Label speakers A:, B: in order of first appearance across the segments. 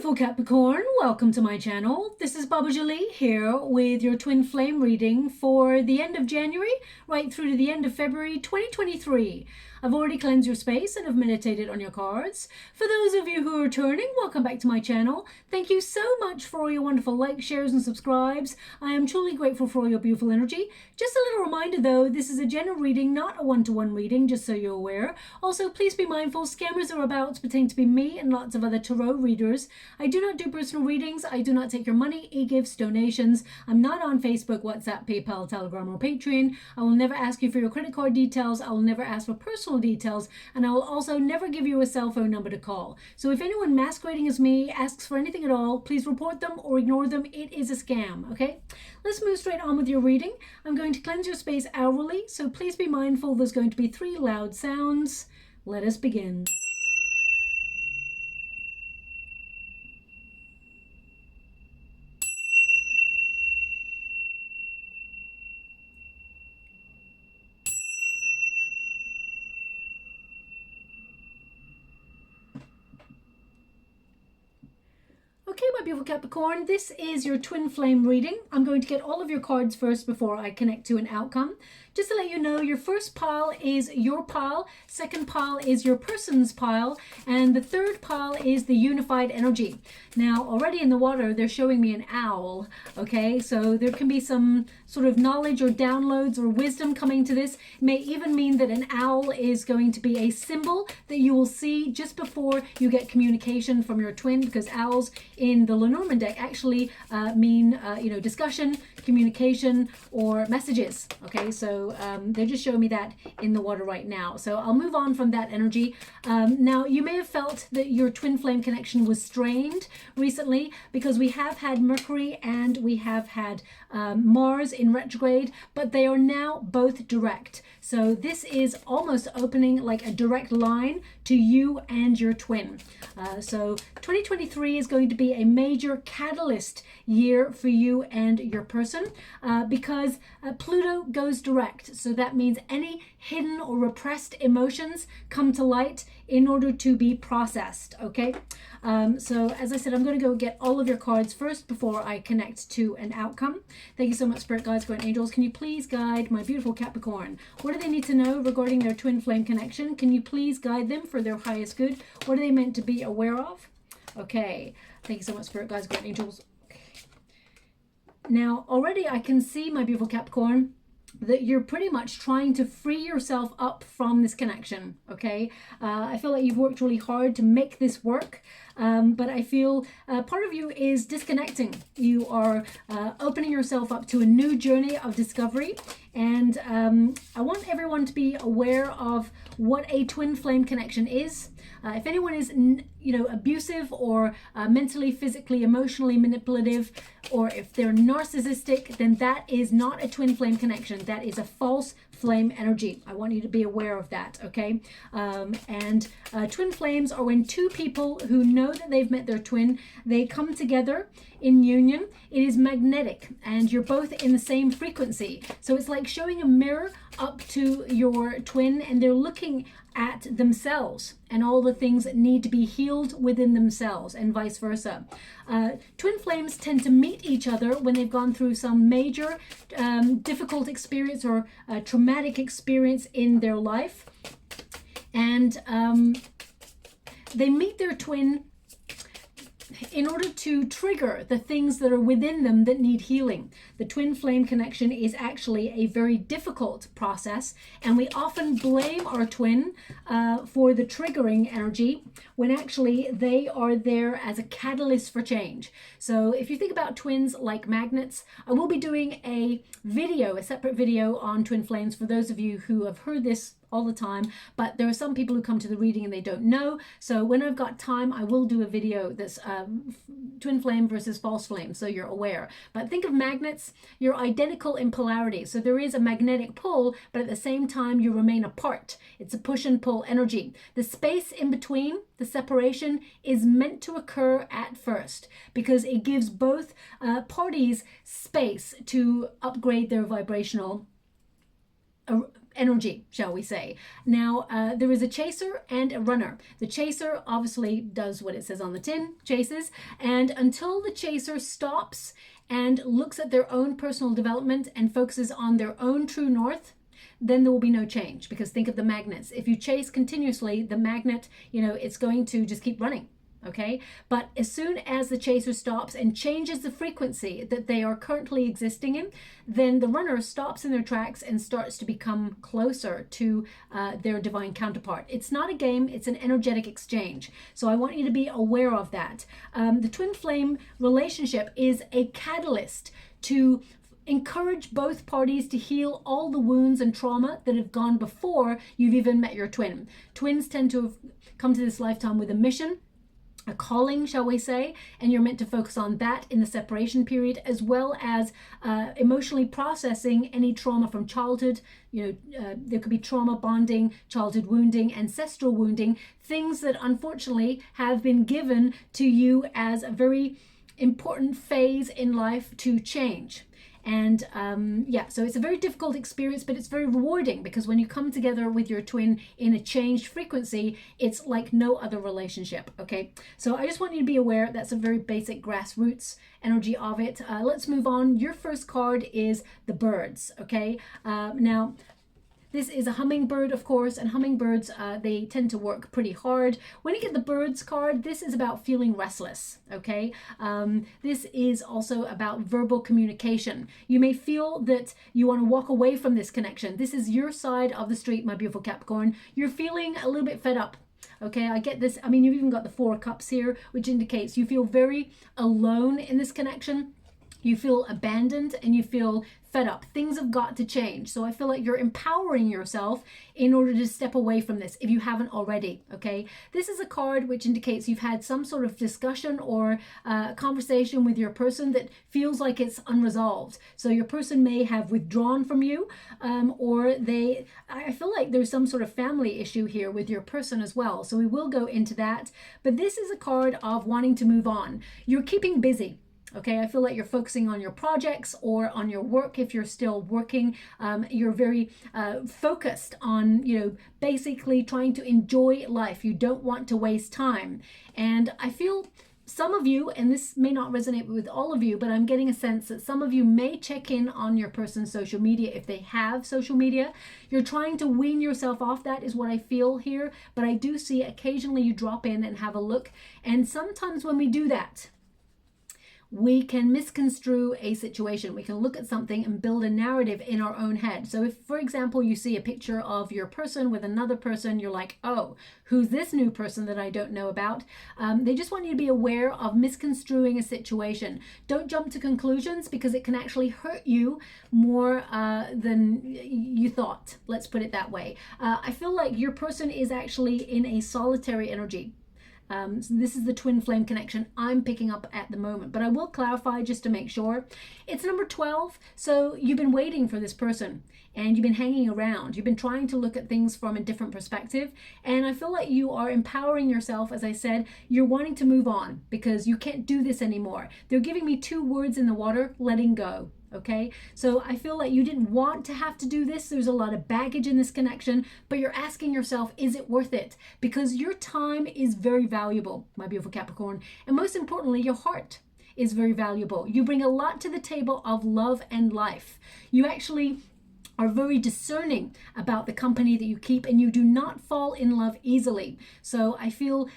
A: beautiful Capricorn, welcome to my channel. This is Baba Jolie here with your twin flame reading for the end of January right through to the end of February 2023. I've already cleansed your space and have meditated on your cards. For those of you who are returning, welcome back to my channel. Thank you so much for all your wonderful likes, shares and subscribes. I am truly grateful for all your beautiful energy. Just a little reminder though, this is a general reading, not a one-to-one reading, just so you're aware. Also, please be mindful, scammers are about to pretend to be me and lots of other tarot readers. I do not do personal readings. I do not take your money, e-gifts, donations. I'm not on Facebook, WhatsApp, PayPal, Telegram or Patreon. I will never ask you for your credit card details. I will never ask for personal details, and I will also never give you a cell phone number to call. So if anyone masquerading as me asks for anything at all, please report them or ignore them. It is a scam, okay? Let's move straight on with your reading. I'm going to cleanse your space hourly, so please be mindful there's going to be 3 loud sounds. Let us begin. Okay, my beautiful Capricorn, this is your twin flame reading. I'm going to get all of your cards first before I connect to an outcome. Just to let you know, your first pile is your pile, second pile is your person's pile, and the third pile is the unified energy. Now, already in the water, they're showing me an owl, okay? So there can be some sort of knowledge or downloads or wisdom coming to this. It may even mean that an owl is going to be a symbol that you will see just before you get communication from your twin, because owls in the Lenormand deck actually mean, discussion, communication, or messages. Okay, so they're just showing me that in the water right now. So I'll move on from that energy. Now, you may have felt that your twin flame connection was strained recently because we have had Mercury and we have had Mars in retrograde, but they are now both direct. So this is almost opening like a direct line to you and your twin. So 2023 is going to be a major catalyst year for you and your person because Pluto goes direct. So that means any hidden or repressed emotions come to light in order to be processed, okay? So as I said, I'm going to go get all of your cards first before I connect to an outcome. Thank you so much, Spirit Guides, Guardian Angels. Can you please guide my beautiful Capricorn? What do they need to know regarding their twin flame connection? Can you please guide them for their highest good? What are they meant to be aware of? Okay. Thank you so much, Spirit Guides, Guardian Angels. Okay. Now, already I can see, my beautiful Capricorn, that you're pretty much trying to free yourself up from this connection, okay? I feel like you've worked really hard to make this work, but I feel part of you is disconnecting. You are opening yourself up to a new journey of discovery, and I want everyone to be aware of what a twin flame connection is. If anyone is, abusive or mentally, physically, emotionally manipulative, or if they're narcissistic, then that is not a twin flame connection. That is a false flame energy. I want you to be aware of that, okay? And twin flames are when two people who know that they've met their twin, they come together in union. It is magnetic and you're both in the same frequency. So it's like showing a mirror up to your twin and they're looking at themselves and all the things that need to be healed within themselves, and vice versa. Twin flames tend to meet each other when they've gone through some major difficult experience or traumatic experience in their life, and they meet their twin in order to trigger the things that are within them that need healing. The twin flame connection is actually a very difficult process, and we often blame our twin for the triggering energy when actually they are there as a catalyst for change. So if you think about twins like magnets, I will be doing a separate video on twin flames for those of you who have heard this all the time, but there are some people who come to the reading and they don't know. So when I've got time, I will do a video that's twin flame versus false flame, so you're aware. But think of magnets, you're identical in polarity. So there is a magnetic pull, but at the same time, you remain apart. It's a push and pull energy. The space in between, the separation, is meant to occur at first because it gives both parties space to upgrade their vibrational energy, shall we say. Now, there is a chaser and a runner. The chaser obviously does what it says on the tin, chases, and until the chaser stops and looks at their own personal development and focuses on their own true north, then there will be no change. Because think of the magnets. If you chase continuously, the magnet, you know, it's going to just keep running. Okay, but as soon as the chaser stops and changes the frequency that they are currently existing in, then the runner stops in their tracks and starts to become closer to their divine counterpart. It's not a game, it's an energetic exchange. So I want you to be aware of that. The twin flame relationship is a catalyst to encourage both parties to heal all the wounds and trauma that have gone before you've even met your twin. Twins tend to have come to this lifetime with a mission, a calling, shall we say, and you're meant to focus on that in the separation period, as well as emotionally processing any trauma from childhood. You know, there could be trauma bonding, childhood wounding, ancestral wounding, things that unfortunately have been given to you as a very important phase in life to change. And yeah, so it's a very difficult experience, but it's very rewarding, because when you come together with your twin in a changed frequency, it's like no other relationship. Okay, so I just want you to be aware that's a very basic grassroots energy of it. Let's move on. Your first card is the birds. Okay, now this is a hummingbird, of course, and hummingbirds, they tend to work pretty hard. When you get the birds card, this is about feeling restless, okay? This is also about verbal communication. You may feel that you want to walk away from this connection. This is your side of the street, my beautiful Capricorn. You're feeling a little bit fed up. Okay, I get this. I mean, you've even got the 4 of Cups here, which indicates you feel very alone in this connection. You feel abandoned and you feel fed up. Things have got to change. So I feel like you're empowering yourself in order to step away from this if you haven't already. Okay, this is a card which indicates you've had some sort of discussion or conversation with your person that feels like it's unresolved. So your person may have withdrawn from you, or I feel like there's some sort of family issue here with your person as well. So we will go into that. But this is a card of wanting to move on. You're keeping busy. Okay, I feel like you're focusing on your projects or on your work if you're still working. You're very focused on, you know, basically trying to enjoy life. You don't want to waste time. And I feel some of you, and this may not resonate with all of you, but I'm getting a sense that some of you may check in on your person's social media if they have social media. You're trying to wean yourself off that is what I feel here. But I do see occasionally you drop in and have a look. And sometimes when we do that, we can misconstrue a situation. We can look at something and build a narrative in our own head. So if, for example, you see a picture of your person with another person, you're like, oh, who's this new person that I don't know about? They just want you to be aware of misconstruing a situation. Don't jump to conclusions, because it can actually hurt you more than you thought. Let's put it that way. I feel like your person is actually in a solitary energy. So this is the twin flame connection I'm picking up at the moment, but I will clarify just to make sure. It's number 12. So you've been waiting for this person and you've been hanging around. You've been trying to look at things from a different perspective. And I feel like you are empowering yourself. As I said, you're wanting to move on because you can't do this anymore. They're giving me 2 words in the water: letting go. Okay, so I feel like you didn't want to have to do this. There's a lot of baggage in this connection, but you're asking yourself, is it worth it? Because your time is very valuable, my beautiful Capricorn. And most importantly, your heart is very valuable. You bring a lot to the table of love and life. You actually are very discerning about the company that you keep, and you do not fall in love easily. So I feel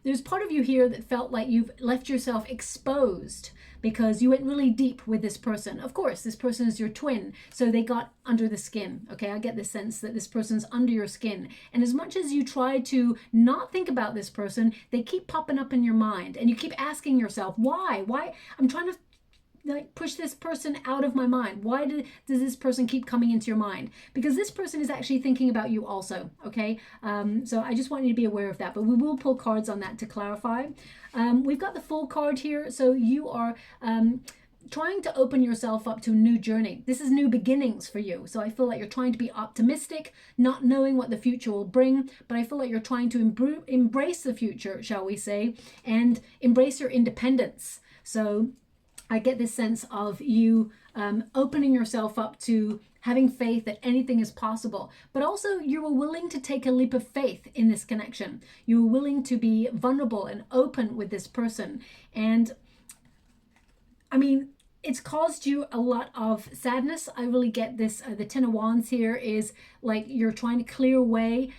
A: there's part of you here that felt like you've left yourself exposed because you went really deep with this person. Of course, this person is your twin, so they got under the skin. Okay, I get the sense that this person's under your skin. And as much as you try to not think about this person, they keep popping up in your mind, and you keep asking yourself, why? Why? I'm trying to like push this person out of my mind. Why does this person keep coming into your mind? Because this person is actually thinking about you also. Okay, so I just want you to be aware of that, but we will pull cards on that to clarify. We've got the full card here. So you are trying to open yourself up to a new journey. This is new beginnings for you. So I feel like you're trying to be optimistic, not knowing what the future will bring, but I feel like you're trying to embrace the future, shall we say, and embrace your independence. So I get this sense of you opening yourself up to having faith that anything is possible, but also you were willing to take a leap of faith in this connection. You were willing to be vulnerable and open with this person. And I mean, it's caused you a lot of sadness. I really get this. The Ten of Wands here is like you're trying to clear away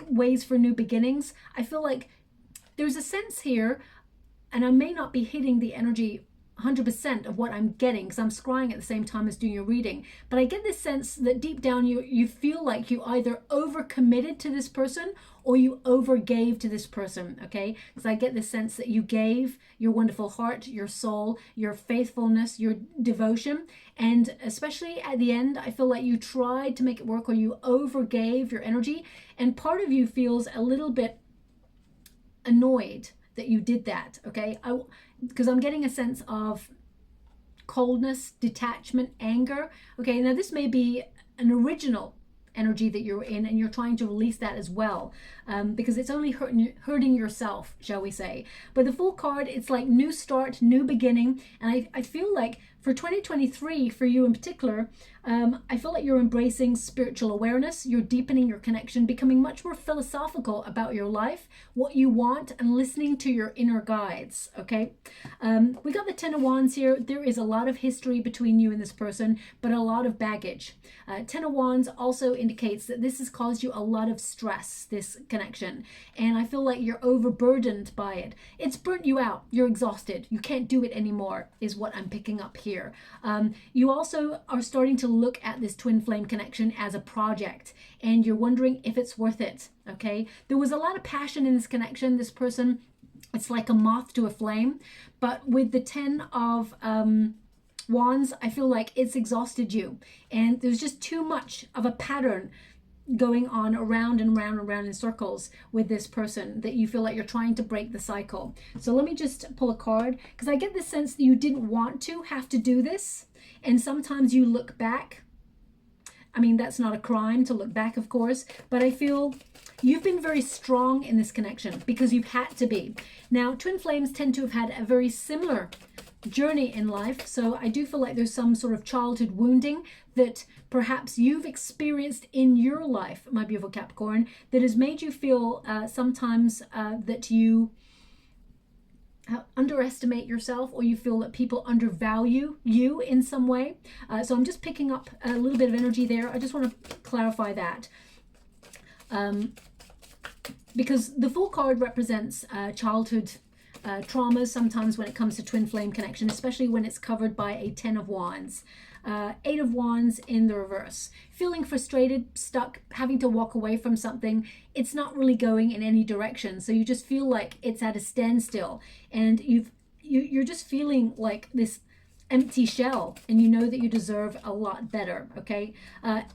A: ways for new beginnings. I feel like there's a sense here, and I may not be hitting the energy 100% of what I'm getting because I'm scrying at the same time as doing your reading, but I get this sense that deep down you feel like you either overcommitted to this person or you overgave to this person, okay? Because I get this sense that you gave your wonderful heart, your soul, your faithfulness, your devotion, and especially at the end, I feel like you tried to make it work or you overgave your energy, and part of you feels a little bit annoyed that you did that, okay? Because I'm getting a sense of coldness, detachment, anger. Okay, now this may be an original energy that you're in and you're trying to release that as well, because it's only hurting yourself, shall we say. But the Fool card, it's like new start, new beginning. And I feel like for 2023, for you in particular, I feel like you're embracing spiritual awareness. You're deepening your connection, becoming much more philosophical about your life, what you want, and listening to your inner guides, okay? We got the Ten of Wands here. There is a lot of history between you and this person, but a lot of baggage. Ten of Wands also indicates that this has caused you a lot of stress, this connection. And I feel like you're overburdened by it. It's burnt you out. You're exhausted. You can't do it anymore, is what I'm picking up here. You also are starting to look at this twin flame connection as a project, and you're wondering if it's worth it, okay? There was a lot of passion in this connection. This person, it's like a moth to a flame, but with the Ten of Wands, I feel like it's exhausted you, and there's just too much of a pattern going on around and around and around in circles with this person that you feel like you're trying to break the cycle. So let me just pull a card, because I get the sense that you didn't want to have to do this, and sometimes you look back. I mean, that's not a crime to look back, of course, but I feel you've been very strong in this connection because you've had to be. Now, twin flames tend to have had a very similar journey in life, so I do feel like there's some sort of childhood wounding that perhaps you've experienced in your life, my beautiful Capricorn, that has made you feel sometimes that you underestimate yourself, or you feel that people undervalue you in some way. So I'm just picking up a little bit of energy there. I just want to clarify that. Because the Fool card represents childhood traumas sometimes when it comes to twin flame connection, especially when it's covered by a Ten of Wands. Eight of Wands in the reverse. Feeling frustrated, stuck, having to walk away from something. It's not really going in any direction. So you just feel like it's at a standstill, and you're just feeling like this empty shell, and you know that you deserve a lot better, okay?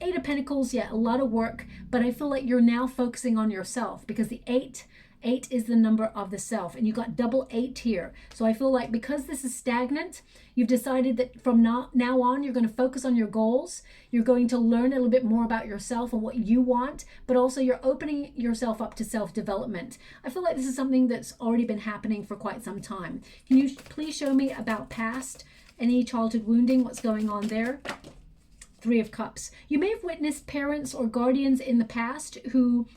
A: Eight of Pentacles, yeah, a lot of work, but I feel like you're now focusing on yourself, because the eight is the number of the self, and you got double 8 here. So I feel like because this is stagnant, you've decided that from now on, you're going to focus on your goals. You're going to learn a little bit more about yourself and what you want, but also you're opening yourself up to self-development. I feel like this is something that's already been happening for quite some time. Can you please show me about past, any childhood wounding, what's going on there? Three of Cups. You may have witnessed parents or guardians in the past who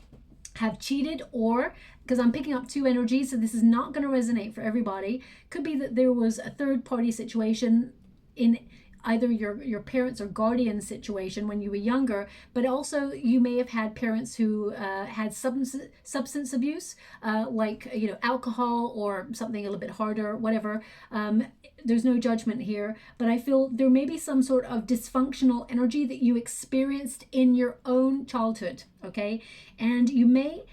A: have cheated, or, because I'm picking up two energies, so this is not going to resonate for everybody. Could be that there was a third party situation in either your parents or guardian situation when you were younger, but also you may have had parents who had substance abuse, like, you know, alcohol or something a little bit harder, whatever. There's no judgment here, but I feel there may be some sort of dysfunctional energy that you experienced in your own childhood, okay? And you may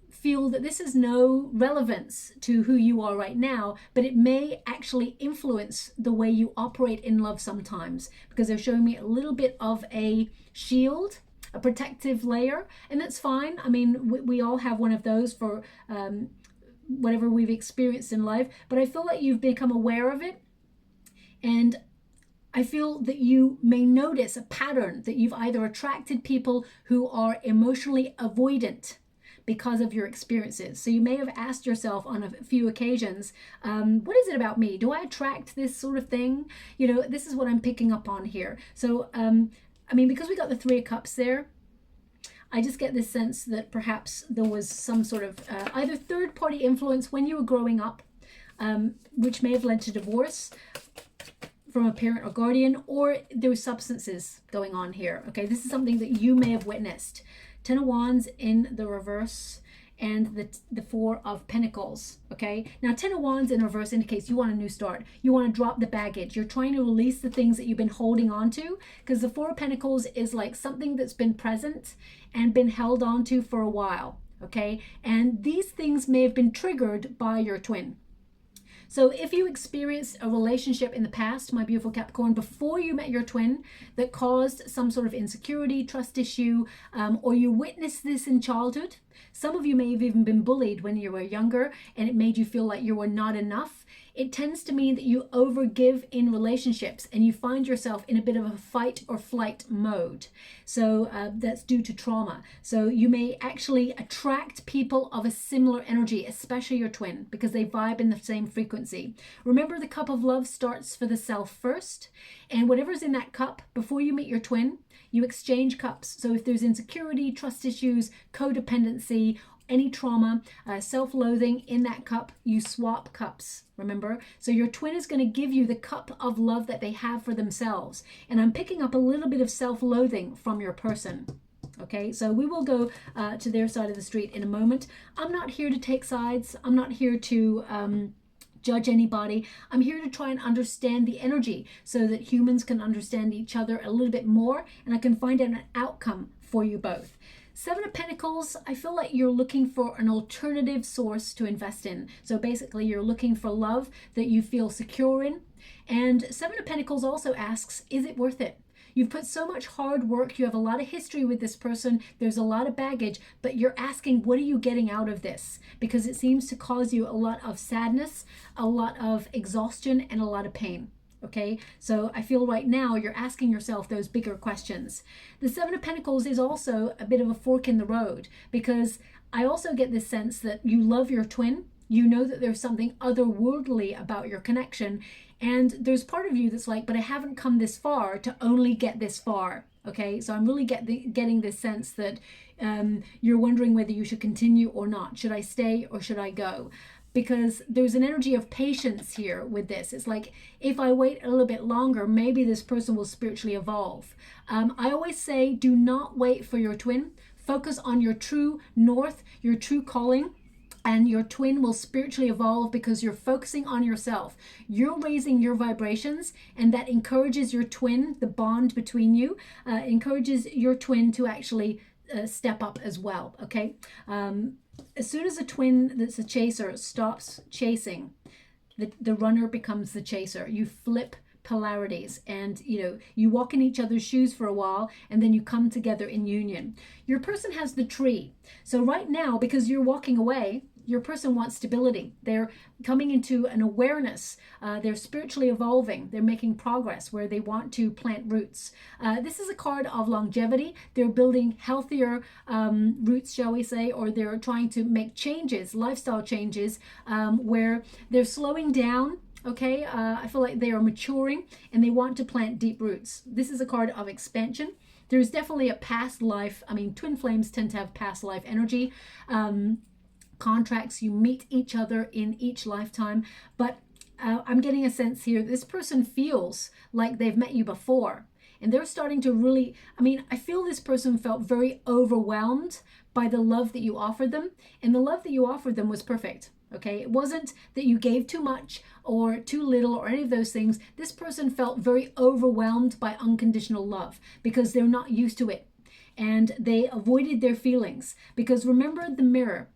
A: feel that this has no relevance to who you are right now, but it may actually influence the way you operate in love sometimes, because they're showing me a little bit of a shield, a protective layer, and that's fine. I mean, we all have one of those for whatever we've experienced in life, but I feel like you've become aware of it, and I feel that you may notice a pattern that you've either attracted people who are emotionally avoidant, because of your experiences. So you may have asked yourself on a few occasions, what is it about me? Do I attract this sort of thing? You know, this is what I'm picking up on here. So, I mean, because we got the Three of Cups there, I just get this sense that perhaps there was some sort of either third-party influence when you were growing up, which may have led to divorce from a parent or guardian, or there were substances going on here. Okay, this is something that you may have witnessed. Ten of Wands in the reverse, and the Four of Pentacles. Okay, now Ten of Wands in reverse indicates you want a new start. You want to drop the baggage. You're trying to release the things that you've been holding on to, because the Four of Pentacles is like something that's been present and been held on to for a while. Okay, and these things may have been triggered by your twin. So if you experienced a relationship in the past, my beautiful Capricorn, before you met your twin, that caused some sort of insecurity, trust issue, or you witnessed this in childhood, some of you may have even been bullied when you were younger and it made you feel like you were not enough. It tends to mean that you overgive in relationships and you find yourself in a bit of a fight or flight mode. So that's due to trauma. So you may actually attract people of a similar energy, especially your twin, because they vibe in the same frequency. Remember, the cup of love starts for the self first, and whatever's in that cup, before you meet your twin, you exchange cups. So if there's insecurity, trust issues, codependency, any trauma, self-loathing in that cup, you swap cups, remember? So your twin is going to give you the cup of love that they have for themselves. And I'm picking up a little bit of self-loathing from your person. Okay, so we will go to their side of the street in a moment. I'm not here to take sides. I'm not here to judge anybody. I'm here to try and understand the energy so that humans can understand each other a little bit more, and I can find out an outcome for you both. Seven of Pentacles, I feel like you're looking for an alternative source to invest in. So basically you're looking for love that you feel secure in. And Seven of Pentacles also asks, is it worth it? You've put so much hard work, you have a lot of history with this person, there's a lot of baggage, but you're asking, what are you getting out of this? Because it seems to cause you a lot of sadness, a lot of exhaustion, and a lot of pain. Okay, so I feel right now you're asking yourself those bigger questions. The Seven of Pentacles is also a bit of a fork in the road, because I also get this sense that you love your twin. You know that there's something otherworldly about your connection, and there's part of you that's like, but I haven't come this far to only get this far. Okay, so I'm really getting this sense that you're wondering whether you should continue or not. Should I stay or should I go? Because there's an energy of patience here with this. It's like, if I wait a little bit longer, maybe this person will spiritually evolve. I always say, do not wait for your twin. Focus on your true north, your true calling, and your twin will spiritually evolve because you're focusing on yourself. You're raising your vibrations, and that encourages your twin, the bond between you, encourages your twin to actually step up as well, okay? As soon as a twin that's a chaser stops chasing, the runner becomes the chaser. You flip polarities, and you walk in each other's shoes for a while, and then you come together in union. Your person has the tree. So right now, because you're walking away, your person wants stability. They're coming into an awareness. They're spiritually evolving. They're making progress where they want to plant roots. This is a card of longevity. They're building healthier roots, shall we say, or they're trying to make changes, lifestyle changes, where they're slowing down. Okay, I feel like they are maturing and they want to plant deep roots. This is a card of expansion. There's definitely a past life. I mean, twin flames tend to have past life energy. Contracts, you meet each other in each lifetime, but I'm getting a sense here this person feels like they've met you before, and they're starting to really, I feel this person felt very overwhelmed by the love that you offered them, and the love that you offered them was perfect. Okay, it wasn't that you gave too much or too little or any of those things. This person felt very overwhelmed by unconditional love because they're not used to it, and they avoided their feelings. Because remember the mirror.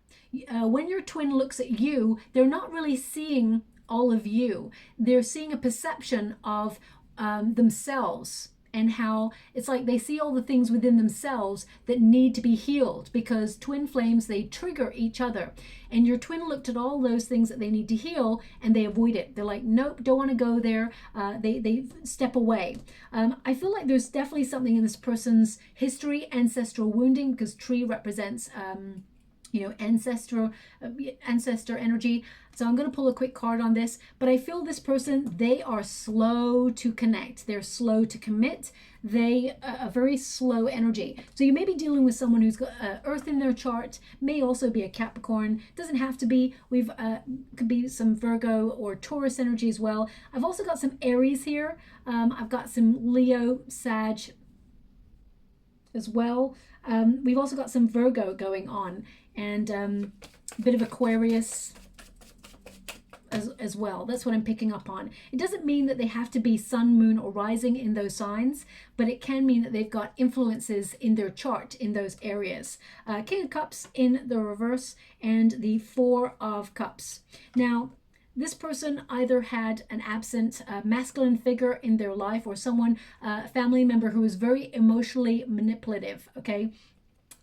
A: When your twin looks at you, they're not really seeing all of you. They're seeing a perception of themselves, and how it's like they see all the things within themselves that need to be healed, because twin flames, they trigger each other. And your twin looked at all those things that they need to heal, and they avoid it. They're like, nope, don't want to go there. They step away. I feel like there's definitely something in this person's history, ancestral wounding, because tree represents ancestor energy. So I'm going to pull a quick card on this, but I feel this person, they are slow to connect. They're slow to commit. They are very slow energy. So you may be dealing with someone who's got Earth in their chart, may also be a Capricorn. Doesn't have to be. Could be some Virgo or Taurus energy as well. I've also got some Aries here. I've got some Leo, Sag as well. We've also got some Virgo going on, and a bit of Aquarius as well. That's what I'm picking up on. It doesn't mean that they have to be sun, moon, or rising in those signs, but it can mean that they've got influences in their chart in those areas. King of Cups in the reverse and the Four of Cups. Now, this person either had an absent masculine figure in their life, or someone, a family member who was very emotionally manipulative, okay?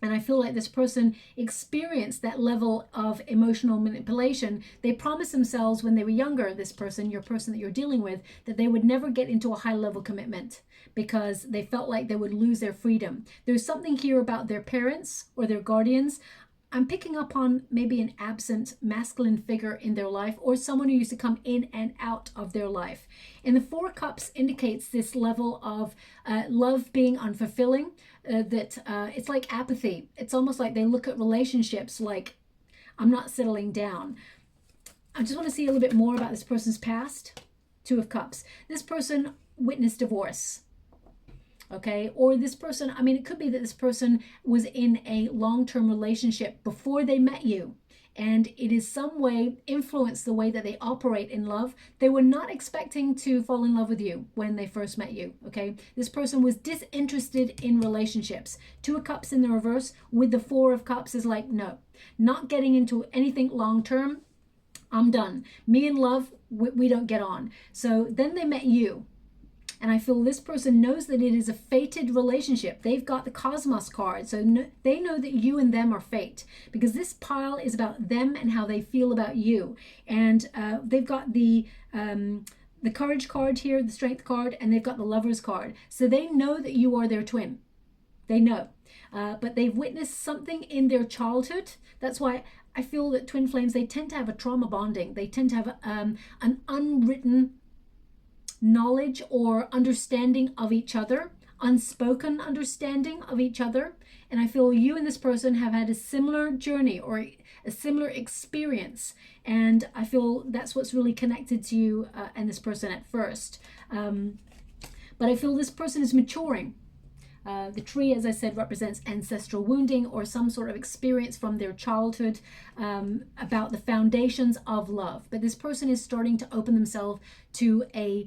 A: And I feel like this person experienced that level of emotional manipulation. They promised themselves when they were younger, this person, your person that you're dealing with, that they would never get into a high level commitment because they felt like they would lose their freedom. There's something here about their parents or their guardians. I'm picking up on maybe an absent masculine figure in their life, or someone who used to come in and out of their life. And the Four Cups indicates this level of love being unfulfilling, it's like apathy. It's almost like they look at relationships like, I'm not settling down. I just want to see a little bit more about this person's past. Two of Cups. This person witnessed divorce. Okay, or this person, I mean, it could be that this person was in a long-term relationship before they met you, and it is some way influenced the way that they operate in love. They were not expecting to fall in love with you when they first met you. Okay, this person was disinterested in relationships. Two of Cups in the reverse with the Four of Cups is like, no, not getting into anything long-term. I'm done. Me and love, we don't get on. So then they met you. And I feel this person knows that it is a fated relationship. They've got the Cosmos card. So they know that you and them are fate, because this pile is about them and how they feel about you. And they've got the Courage card here, the Strength card, and they've got the Lovers card. So they know that you are their twin. They know. But they've witnessed something in their childhood. That's why I feel that twin flames, they tend to have a trauma bonding. They tend to have an unwritten knowledge or understanding of each other, unspoken understanding of each other. And I feel you and this person have had a similar journey or a similar experience, and I feel that's what's really connected to you and this person at first. But I feel this person is maturing. The tree, as I said, represents ancestral wounding or some sort of experience from their childhood about the foundations of love. But this person is starting to open themselves to a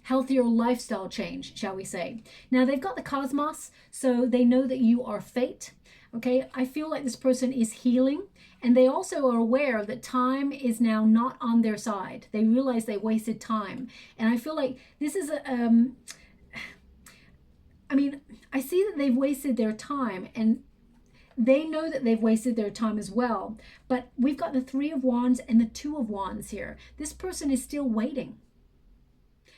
A: healthier lifestyle change, shall we say. Now, they've got the Cosmos, so they know that you are fate. Okay, I feel like this person is healing, and they also are aware that time is now not on their side. They realize they wasted time. And I feel like this is I mean, I see that they've wasted their time, and they know that they've wasted their time as well. But we've got the Three of Wands and the Two of Wands here. This person is still waiting.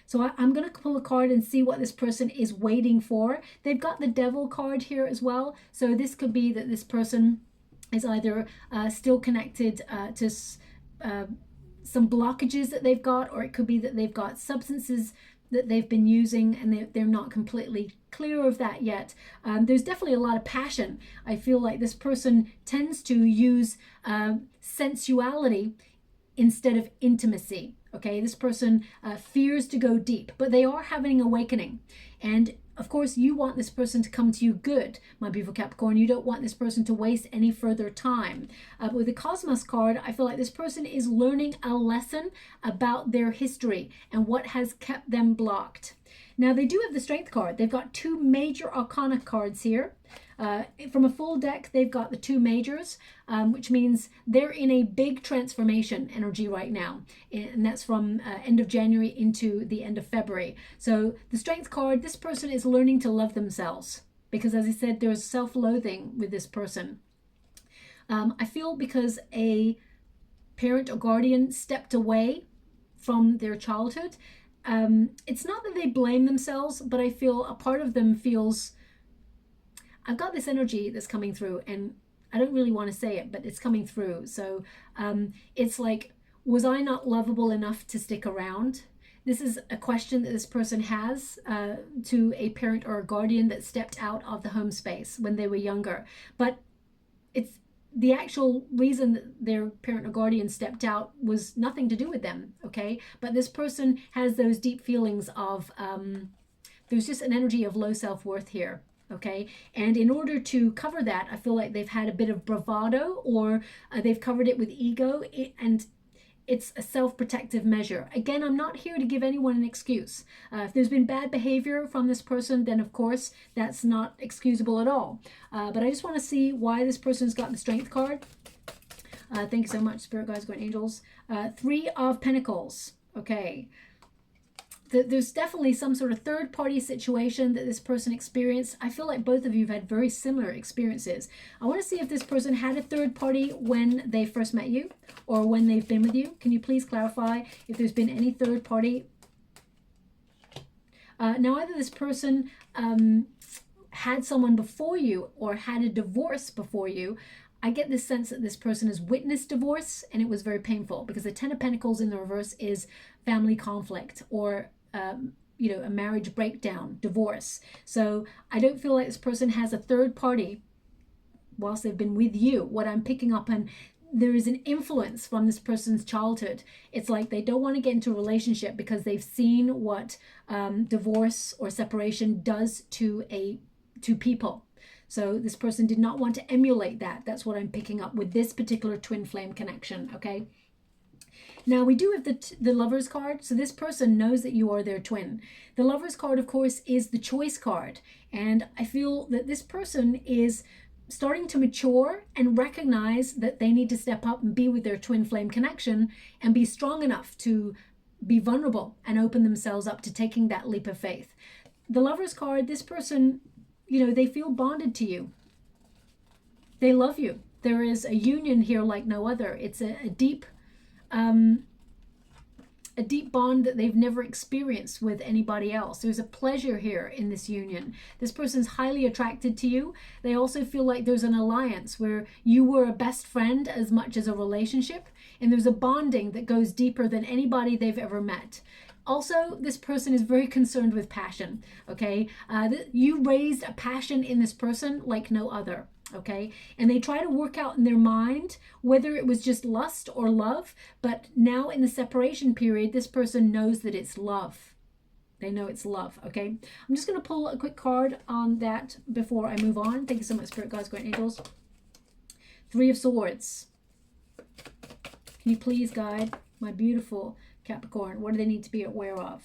A: So I'm going to pull a card and see what this person is waiting for. They've got the Devil card here as well. So this could be that this person is either still connected to some blockages that they've got, or it could be that they've got substances that they've been using and they're not completely clear of that yet. There's definitely a lot of passion. I feel like this person tends to use sensuality instead of intimacy. Okay, this person fears to go deep, but they are having an awakening. And of course, you want this person to come to you good, my beautiful Capricorn. You don't want this person to waste any further time. But with the Cosmos card, I feel like this person is learning a lesson about their history and what has kept them blocked. Now, they do have the Strength card. They've got two major Arcana cards here. From a full deck, they've got the two majors, which means they're in a big transformation energy right now. And that's from end of January into the end of February. So the Strength card, this person is learning to love themselves. Because as I said, there's self-loathing with this person. I feel because a parent or guardian stepped away from their childhood, it's not that they blame themselves, but I feel a part of them feels, I've got this energy that's coming through, and I don't really want to say it, but it's coming through. So it's like, was I not lovable enough to stick around? This is a question that this person has to a parent or a guardian that stepped out of the home space when they were younger. But it's the actual reason that their parent or guardian stepped out was nothing to do with them, okay? But this person has those deep feelings of, there's just an energy of low self-worth here, okay? And in order to cover that, I feel like they've had a bit of bravado, or they've covered it with ego, and it's a self-protective measure. Again, I'm not here to give anyone an excuse. If there's been bad behavior from this person, then of course that's not excusable at all. But I just want to see why this person's got the Strength card. Thank you so much, Spirit Guides, Guardian Angels. 3 of Pentacles. Okay. There's definitely some sort of third-party situation that this person experienced. I feel like both of you have had very similar experiences. I want to see if this person had a third party when they first met you or when they've been with you. Can you please clarify if there's been any third party? Now, either this person had someone before you or had a divorce before you. I get this sense that this person has witnessed divorce and it was very painful, because the 10 of Pentacles in the reverse is family conflict, or you know, a marriage breakdown, divorce. So I don't feel like this person has a third party whilst they've been with you. What I'm picking up on, there is an influence from this person's childhood. It's like they don't want to get into a relationship because they've seen what divorce or separation does to people. So this person did not want to emulate that. That's what I'm picking up with this particular twin flame connection, okay? Now, we do have the Lovers card. So this person knows that you are their twin. The Lovers card, of course, is the choice card. And I feel that this person is starting to mature and recognize that they need to step up and be with their twin flame connection and be strong enough to be vulnerable and open themselves up to taking that leap of faith. The Lovers card, this person, you know, they feel bonded to you. They love you. There is a union here like no other. It's a deep bond that they've never experienced with anybody else. There's a pleasure here in this union. This person's highly attracted to you. They also feel like there's an alliance where you were a best friend as much as a relationship, and there's a bonding that goes deeper than anybody they've ever met. Also, this person is very concerned with passion, okay? You raised a passion in this person like no other, okay? And they try to work out in their mind whether it was just lust or love, but now in the separation period, this person knows that it's love. They know it's love, okay? I'm just going to pull a quick card on that before I move on. Thank you so much, Spirit Guides, Guardian Angels. 3 of Swords. Can you please guide my beautiful Capricorn? What do they need to be aware of?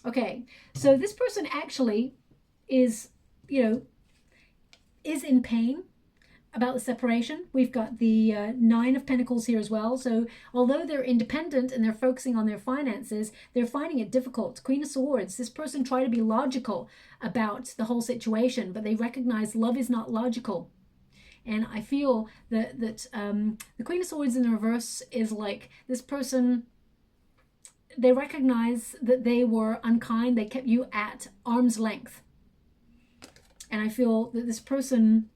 A: Okay, so this person actually is, you know, is in pain about the separation. We've got the 9 of Pentacles here as well. So although they're independent and they're focusing on their finances, they're finding it difficult. Queen of Swords, this person tried to be logical about the whole situation, but they recognize love is not logical. And I feel that the Queen of Swords in the reverse is like this person, they recognize that they were unkind. They kept you at arm's length. And I feel that this person,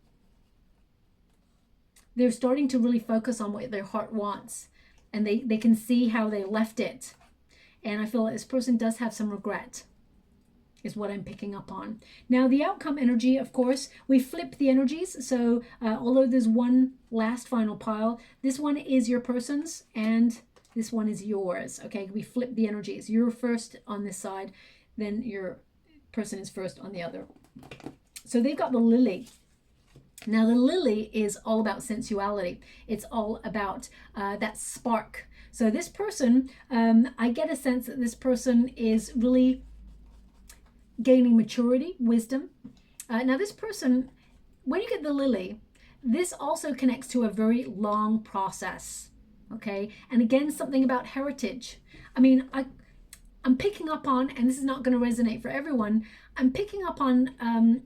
A: they're starting to really focus on what their heart wants. And they can see how they left it. And I feel like this person does have some regret, is what I'm picking up on. Now, the outcome energy, of course, we flip the energies. So although there's one last final pile, this one is your person's and this one is yours. Okay, we flip the energies. You're first on this side, then your person is first on the other. So they've got the Lily. Now, the Lily is all about sensuality. It's all about that spark. So this person, I get a sense that this person is really gaining maturity, wisdom. Now, this person, when you get the Lily, this also connects to a very long process. Okay, and again, something about heritage. I mean, I'm picking up on, and this is not going to resonate for everyone, I'm picking up on,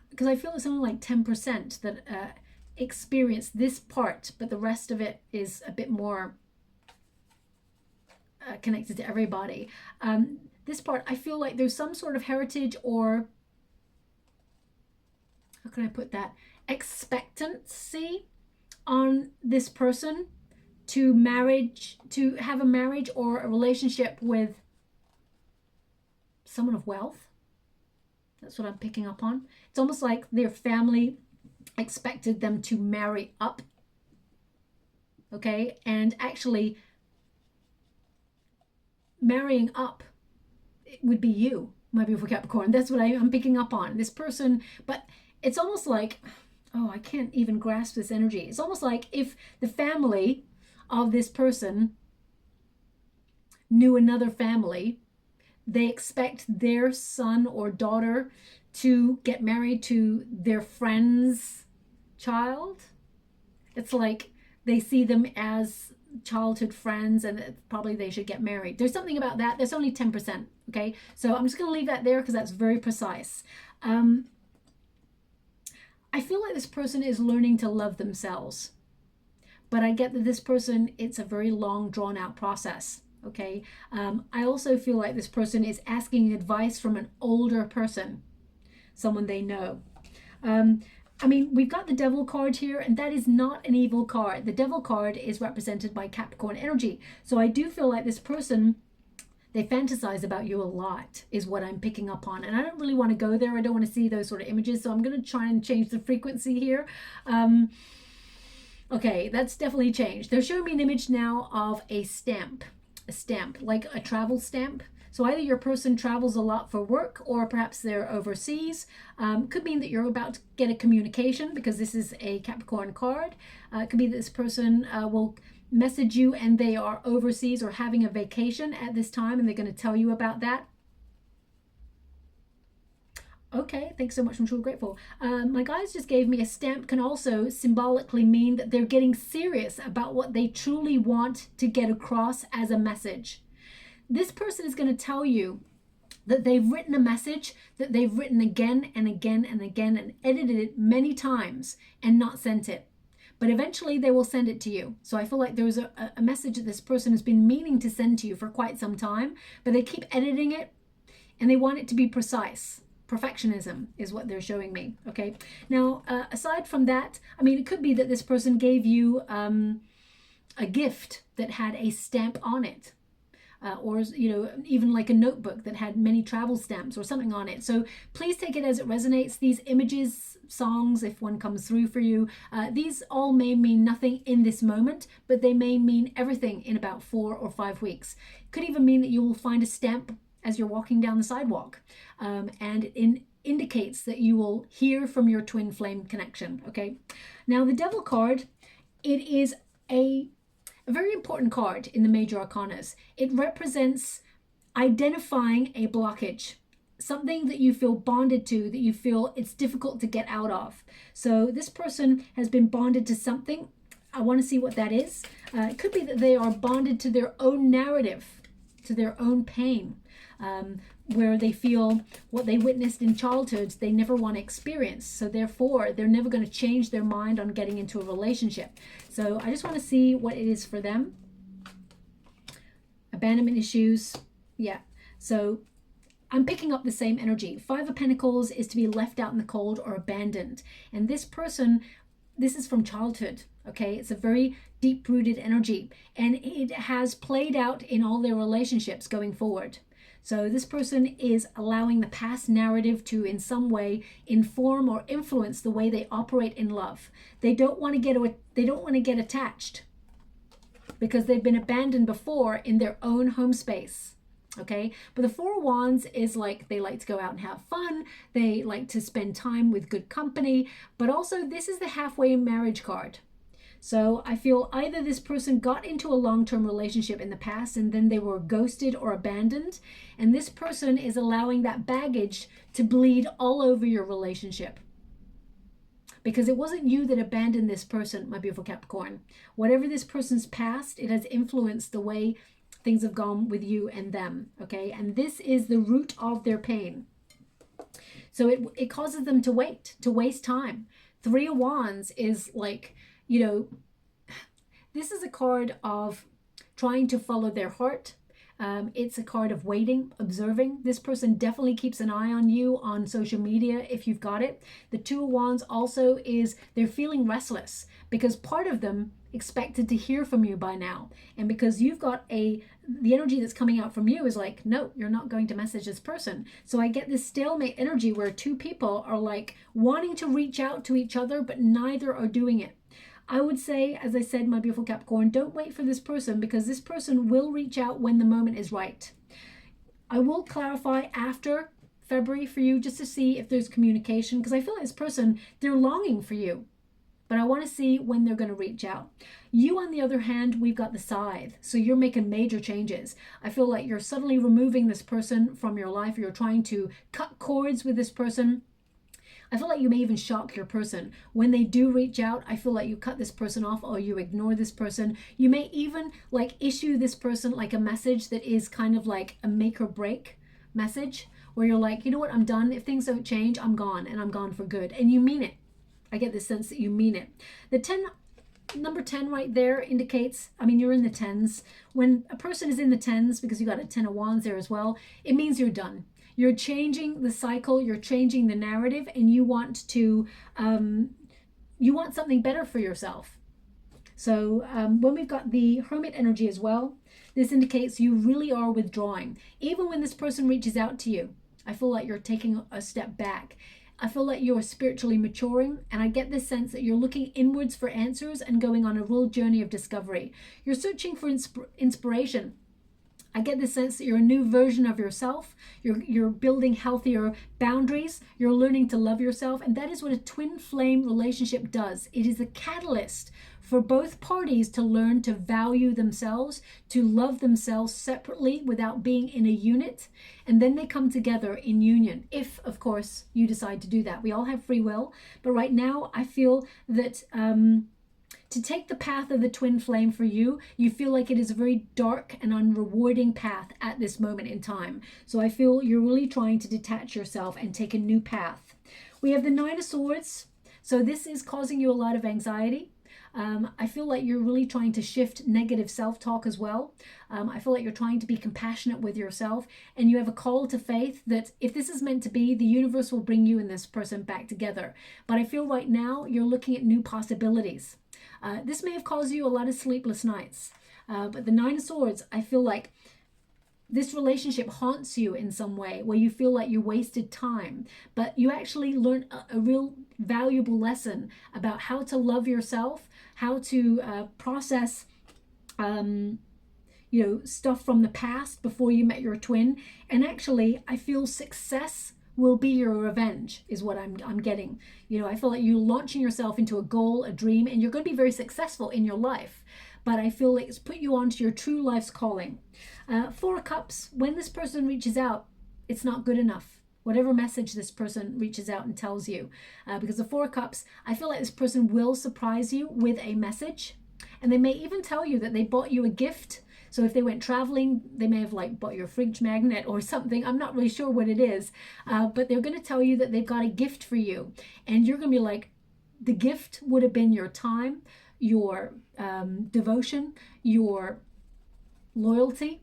A: because I feel it's only like 10% that experience this part, but the rest of it is a bit more connected to everybody. This part, I feel like there's some sort of heritage or how can I put that, expectancy on this person to have a marriage or a relationship with someone of wealth. That's what I'm picking up on. It's almost like their family expected them to marry up, okay, and actually marrying up, it would be you, my beautiful Capricorn. That's what I'm picking up on. This person, but it's almost like, oh, I can't even grasp this energy. It's almost like if the family of this person knew another family, they expect their son or daughter to get married to their friend's child. It's like they see them as childhood friends and probably they should get married. There's something about that. There's only 10%. Okay, so I'm just going to leave that there because that's very precise. I feel like this person is learning to love themselves, but I get that this person, it's a very long, drawn out process. Okay, I also feel like this person is asking advice from an older person, someone they know. I mean, we've got the Devil card here, and that is not an evil card. The Devil card is represented by Capricorn energy. So I do feel like this person, they fantasize about you a lot, is what I'm picking up on. And I don't really want to go there. I don't want to see those sort of images. So I'm going to try and change the frequency here. Okay, that's definitely changed. They're showing me an image now of a stamp, like a travel stamp. So either your person travels a lot for work, or perhaps they're overseas. Could mean that you're about to get a communication, because this is a Capricorn card. It could be that this person will message you and they are overseas or having a vacation at this time, and they're going to tell you about that. Okay, thanks so much. I'm truly grateful. My guys just gave me a stamp can also symbolically mean that they're getting serious about what they truly want to get across as a message. This person is going to tell you that they've written a message that they've written again and again and again and edited it many times and not sent it. But eventually they will send it to you. So I feel like there was a message that this person has been meaning to send to you for quite some time, but they keep editing it and they want it to be precise. Perfectionism is what they're showing me. Okay. Now, aside from that, I mean, it could be that this person gave you a gift that had a stamp on it. Or, you know, even like a notebook that had many travel stamps or something on it. So please take it as it resonates. These images, songs, if one comes through for you, these all may mean nothing in this moment, but they may mean everything in about 4 or 5 weeks. It could even mean that you will find a stamp as you're walking down the sidewalk, and it indicates that you will hear from your twin flame connection. Okay. Now the Devil card, it is a very important card in the major arcanas. It represents identifying a blockage, something that you feel bonded to, that you feel it's difficult to get out of. So this person has been bonded to something. I want to see what that is. It could be that they are bonded to their own narrative, to their own pain, where they feel what they witnessed in childhood they never want to experience. So therefore, they're never going to change their mind on getting into a relationship. So I just want to see what it is for them. Abandonment issues. Yeah. So I'm picking up the same energy. 5 of Pentacles is to be left out in the cold or abandoned. And this person, this is from childhood. Okay. It's a very deep-rooted energy. And it has played out in all their relationships going forward. So this person is allowing the past narrative to in some way inform or influence the way they operate in love. They don't want to get attached because they've been abandoned before in their own home space. Okay, but the 4 of Wands is like they like to go out and have fun. They like to spend time with good company, but also this is the halfway marriage card. So I feel either this person got into a long-term relationship in the past and then they were ghosted or abandoned, and this person is allowing that baggage to bleed all over your relationship. Because it wasn't you that abandoned this person, my beautiful Capricorn. Whatever this person's past, it has influenced the way things have gone with you and them, okay? And this is the root of their pain. So it causes them to waste time. 3 of Wands is like, you know, this is a card of trying to follow their heart, It's a card of waiting, observing. This person definitely keeps an eye on you on social media if you've got it. The Two of Wands also is they're feeling restless because part of them expected to hear from you by now. And because you've got the energy that's coming out from you is like, no, you're not going to message this person. So I get this stalemate energy where two people are like wanting to reach out to each other, but neither are doing it. I would say, as I said, my beautiful Capricorn, don't wait for this person because this person will reach out when the moment is right. I will clarify after February for you just to see if there's communication, because I feel like this person, they're longing for you, but I want to see when they're going to reach out. You, on the other hand, we've got the Scythe, so you're making major changes. I feel like you're suddenly removing this person from your life. You're trying to cut cords with this person. I feel like you may even shock your person. When they do reach out, I feel like you cut this person off or you ignore this person. You may even like issue this person like a message that is kind of like a make or break message where you're like, you know what, I'm done. If things don't change, I'm gone, and I'm gone for good. And you mean it. I get this sense that you mean it. Number 10 right there indicates, I mean, you're in the 10s. When a person is in the 10s, because you got a 10 of Wands there as well, it means you're done. You're changing the cycle, you're changing the narrative, and you want to, you want something better for yourself. So when we've got the Hermit energy as well, this indicates you really are withdrawing. Even when this person reaches out to you, I feel like you're taking a step back. I feel like you're spiritually maturing, and I get this sense that you're looking inwards for answers and going on a real journey of discovery. You're searching for inspiration. I get the sense that you're a new version of yourself. You're building healthier boundaries. You're learning to love yourself. And that is what a twin flame relationship does. It is a catalyst for both parties to learn to value themselves, to love themselves separately without being in a unit. And then they come together in union, if, of course, you decide to do that. We all have free will. But right now, I feel that to take the path of the twin flame for you, you feel like it is a very dark and unrewarding path at this moment in time. So I feel you're really trying to detach yourself and take a new path. We have the Nine of Swords. So this is causing you a lot of anxiety. I feel like you're really trying to shift negative self-talk as well. I feel like you're trying to be compassionate with yourself, and you have a call to faith that if this is meant to be, the universe will bring you and this person back together. But I feel right now you're looking at new possibilities. This may have caused you a lot of sleepless nights. But the Nine of Swords, I feel like this relationship haunts you in some way where you feel like you wasted time, but you actually learned a real valuable lesson about how to love yourself, how to process stuff from the past before you met your twin. And actually, I feel success will be your revenge is what I'm getting. I feel like you're launching yourself into a goal, a dream, and you're going to be very successful in your life. But I feel like it's put you onto your true life's calling. Four of Cups, when this person reaches out, it's not good enough. Whatever message this person reaches out and tells you. Because the Four of Cups, I feel like this person will surprise you with a message. And they may even tell you that they bought you a gift. So if they went traveling, they may have bought your fridge magnet or something. I'm not really sure what it is. But they're going to tell you that they've got a gift for you. And you're going to be like, the gift would have been your time, your devotion, your loyalty.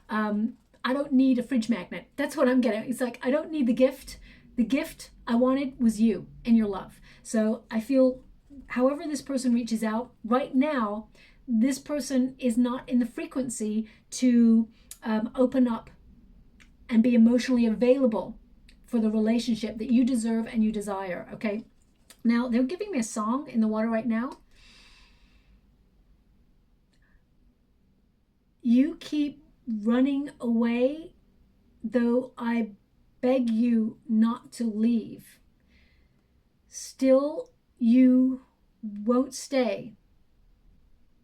A: I don't need a fridge magnet. That's what I'm getting. It's like, I don't need the gift. The gift I wanted was you and your love. So I feel however this person reaches out right now, this person is not in the frequency to open up and be emotionally available for the relationship that you deserve and you desire. Okay. Now they're giving me a song in the water right now. You keep running away, though I beg you not to leave. Still, you won't stay,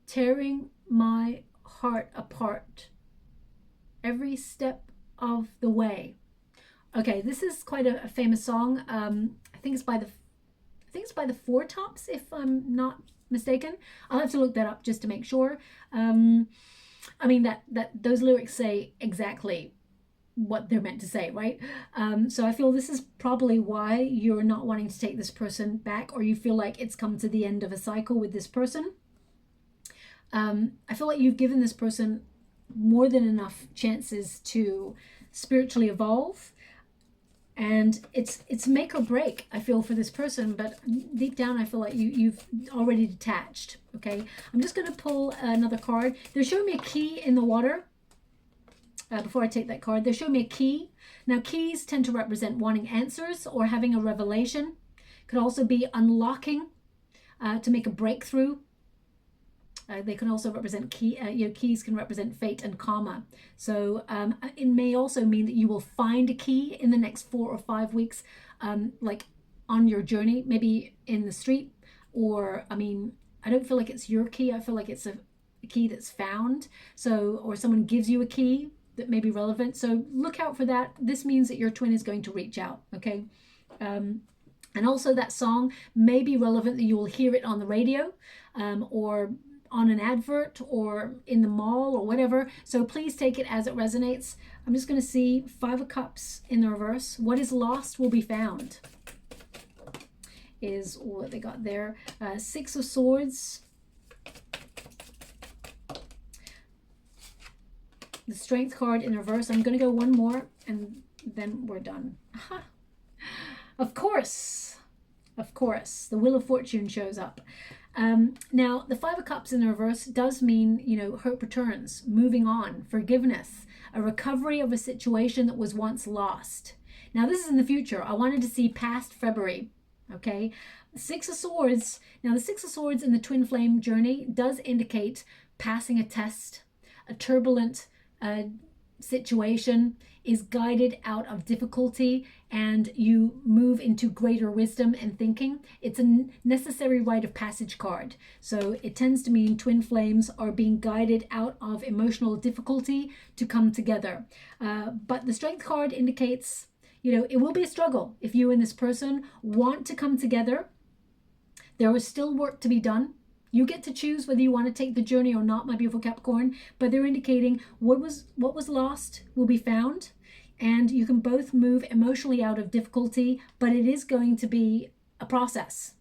A: tearing my heart apart every step of the way. Okay, this is quite a famous song. I think it's by the Four Tops, if I'm not mistaken. I'll have to look that up just to make sure. I mean, that those lyrics say exactly what they're meant to say, right? So I feel this is probably why you're not wanting to take this person back, or you feel like it's come to the end of a cycle with this person. I feel like you've given this person more than enough chances to spiritually evolve. And it's make or break, I feel, for this person. But deep down, I feel like you've already detached. Okay, I'm just going to pull another card. They're showing me a key in the water. Before I take that card, they're showing me a key. Now, keys tend to represent wanting answers or having a revelation. Could also be unlocking to make a breakthrough. They can also represent keys can represent fate and karma. So it may also mean that you will find a key in the next 4 or 5 weeks, like on your journey, maybe in the street, or I mean, I don't feel like it's your key. I feel like it's a key that's found. So, or someone gives you a key that may be relevant. So look out for that. This means that your twin is going to reach out. Okay. And also that song may be relevant that you will hear it on the radio, or on an advert or in the mall or whatever. So please take it as it resonates. I'm just going to see 5 of Cups in the reverse. What is lost will be found is what they got there. 6 of Swords. The Strength card in reverse. I'm going to go one more and then we're done. Aha. Of course, the Wheel of Fortune shows up. Now, the 5 of Cups in the reverse does mean, you know, hope returns, moving on, forgiveness, a recovery of a situation that was once lost. Now, this is in the future. I wanted to see past February, okay? 6 of Swords. Now, the 6 of Swords in the twin flame journey does indicate passing a test, a turbulent situation is guided out of difficulty, and you move into greater wisdom and thinking. It's a necessary rite of passage card. So it tends to mean twin flames are being guided out of emotional difficulty to come together. But the Strength card indicates, you know, it will be a struggle if you and this person want to come together. There is still work to be done. You get to choose whether you want to take the journey or not, my beautiful Capricorn, but they're indicating what was lost will be found, and you can both move emotionally out of difficulty, but it is going to be a process,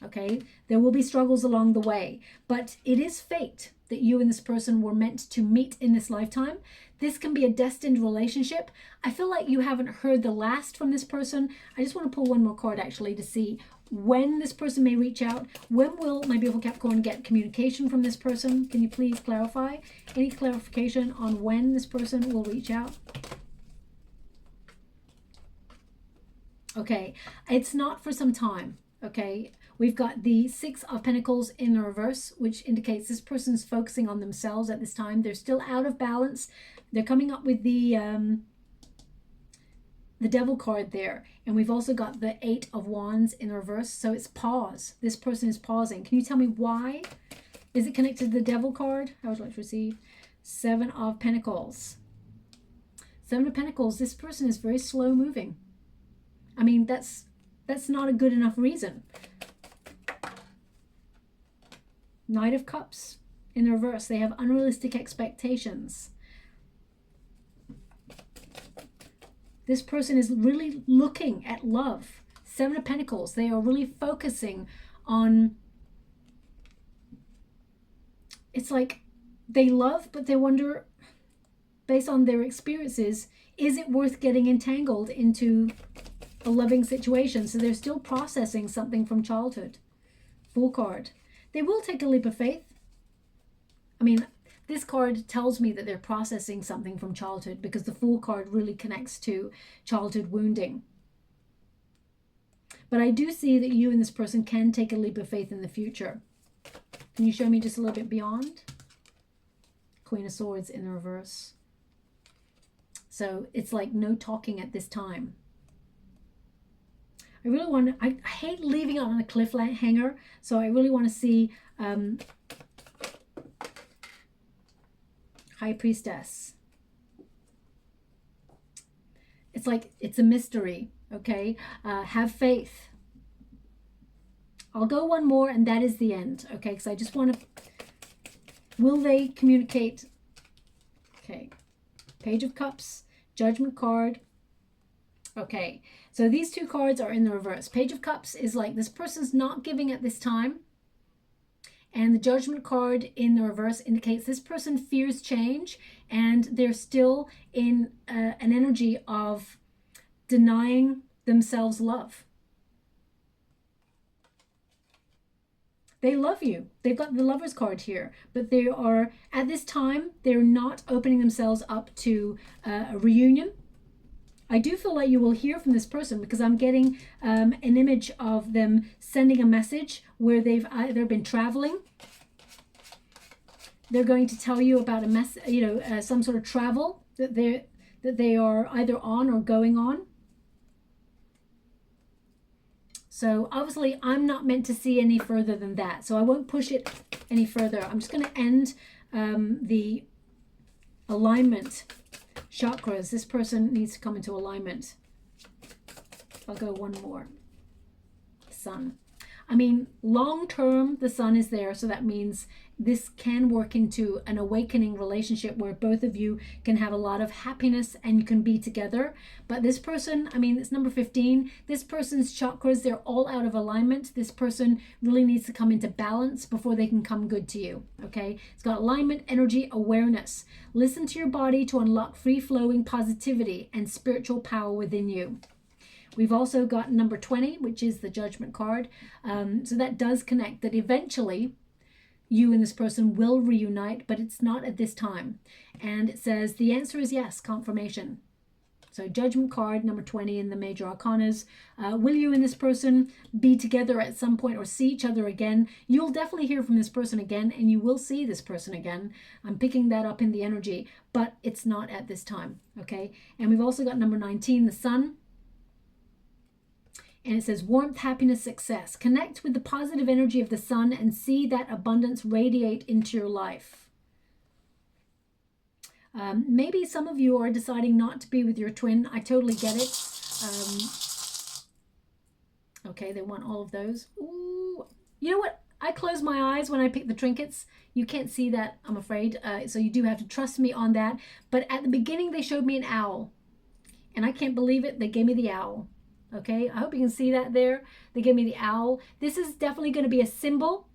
A: okay? There will be struggles along the way, but it is fate that you and this person were meant to meet in this lifetime. This can be a destined relationship. I feel like you haven't heard the last from this person. I just want to pull one more card actually to see when this person may reach out. When will my beautiful Capricorn get communication from this person? Can you please clarify? Any clarification on when this person will reach out? Okay, it's not for some time, okay? We've got the 6 of Pentacles in the reverse, which indicates this person's focusing on themselves at this time. They're still out of balance. They're coming up with the Devil card there. And we've also got the 8 of Wands in reverse. So it's pause. This person is pausing. Can you tell me why? Is it connected to the Devil card? How would you like to receive? 7 of Pentacles. 7 of Pentacles. This person is very slow moving. I mean, that's not a good enough reason. Knight of Cups in the reverse. They have unrealistic expectations. This person is really looking at love. 7 of Pentacles. They are really focusing on, it's like they love, but they wonder, based on their experiences, is it worth getting entangled into a loving situation? So they're still processing something from childhood. Fool card. They will take a leap of faith. I mean, this card tells me that they're processing something from childhood, because the Fool card really connects to childhood wounding. But I do see that you and this person can take a leap of faith in the future. Can you show me just a little bit beyond? Queen of Swords in the reverse. So it's like no talking at this time. I really want to, I hate leaving it on a cliffhanger, so I really want to see High Priestess. It's like, it's a mystery, okay? Have faith. I'll go one more and that is the end, okay? Because I just want to, will they communicate? Okay, Page of Cups, Judgment card. Okay, so these 2 cards are in the reverse. Page of Cups is like, this person's not giving at this time. And the Judgment card in the reverse indicates this person fears change, and they're still in an energy of denying themselves love. They love you. They've got the Lover's card here, but they are, at this time, they're not opening themselves up to a reunion. I do feel like you will hear from this person, because I'm getting an image of them sending a message where they've either been traveling. They're going to tell you about a some sort of travel that they are either on or going on. So obviously I'm not meant to see any further than that, so I won't push it any further. I'm just going to end the alignment chakras. This person needs to come into alignment. I'll go one more. Sun. I mean, long term, the sun is there, so that means this can work into an awakening relationship where both of you can have a lot of happiness and you can be together. But this person, I mean, it's number 15. This person's chakras, they're all out of alignment. This person really needs to come into balance before they can come good to you, okay? It's got alignment, energy, awareness. Listen to your body to unlock free-flowing positivity and spiritual power within you. We've also got number 20, which is the Judgment card. So that does connect that eventually you and this person will reunite, but it's not at this time. And it says the answer is yes, confirmation. So Judgment card, number 20 in the major arcanas. Will you and this person be together at some point or see each other again? You'll definitely hear from this person again, and you will see this person again. I'm picking that up in the energy, but it's not at this time, okay? And we've also got number 19, the Sun. And it says warmth, happiness, success. Connect with the positive energy of the sun and see that abundance radiate into your life. Maybe some of you are deciding not to be with your twin. I totally get it. Okay, they want all of those. Ooh. You know what? I close my eyes when I pick the trinkets. You can't see that, I'm afraid. So you do have to trust me on that. But at the beginning, they showed me an owl. And I can't believe it. They gave me the owl. Okay, I hope you can see that there. They gave me the owl. This is definitely going to be a symbol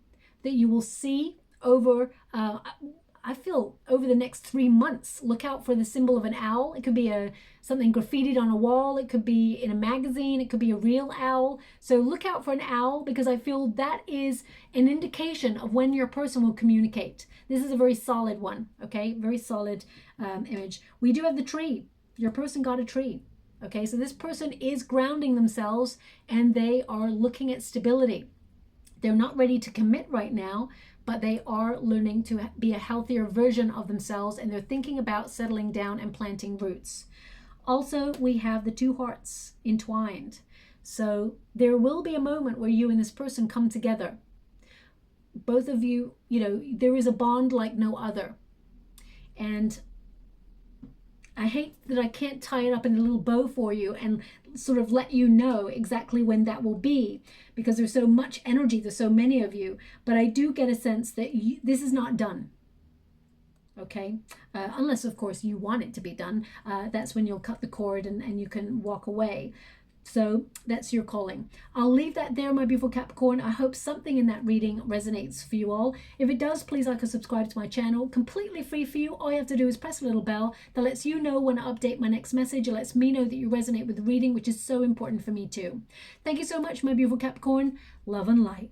A: that you will see over, I feel, over the next 3 months. Look out for the symbol of an owl. It could be something graffitied on a wall. It could be in a magazine. It could be a real owl. So look out for an owl, because I feel that is an indication of when your person will communicate. This is a very solid one, okay? Very solid image. We do have the tree. Your person got a tree. Okay, so this person is grounding themselves and they are looking at stability. They're not ready to commit right now, but they are learning to be a healthier version of themselves, and they're thinking about settling down and planting roots. Also, we have the 2 hearts entwined. So there will be a moment where you and this person come together. Both of you, you know, there is a bond like no other. And I hate that I can't tie it up in a little bow for you and sort of let you know exactly when that will be, because there's so much energy, there's so many of you, but I do get a sense that this is not done, okay? Unless, of course, you want it to be done. That's when you'll cut the cord and you can walk away. So that's your calling. I'll leave that there, my beautiful Capricorn. I hope something in that reading resonates for you all. If it does, please like and subscribe to my channel. Completely free for you. All you have to do is press a little bell that lets you know when I update my next message. It lets me know that you resonate with the reading, which is so important for me too. Thank you so much, my beautiful Capricorn. Love and light.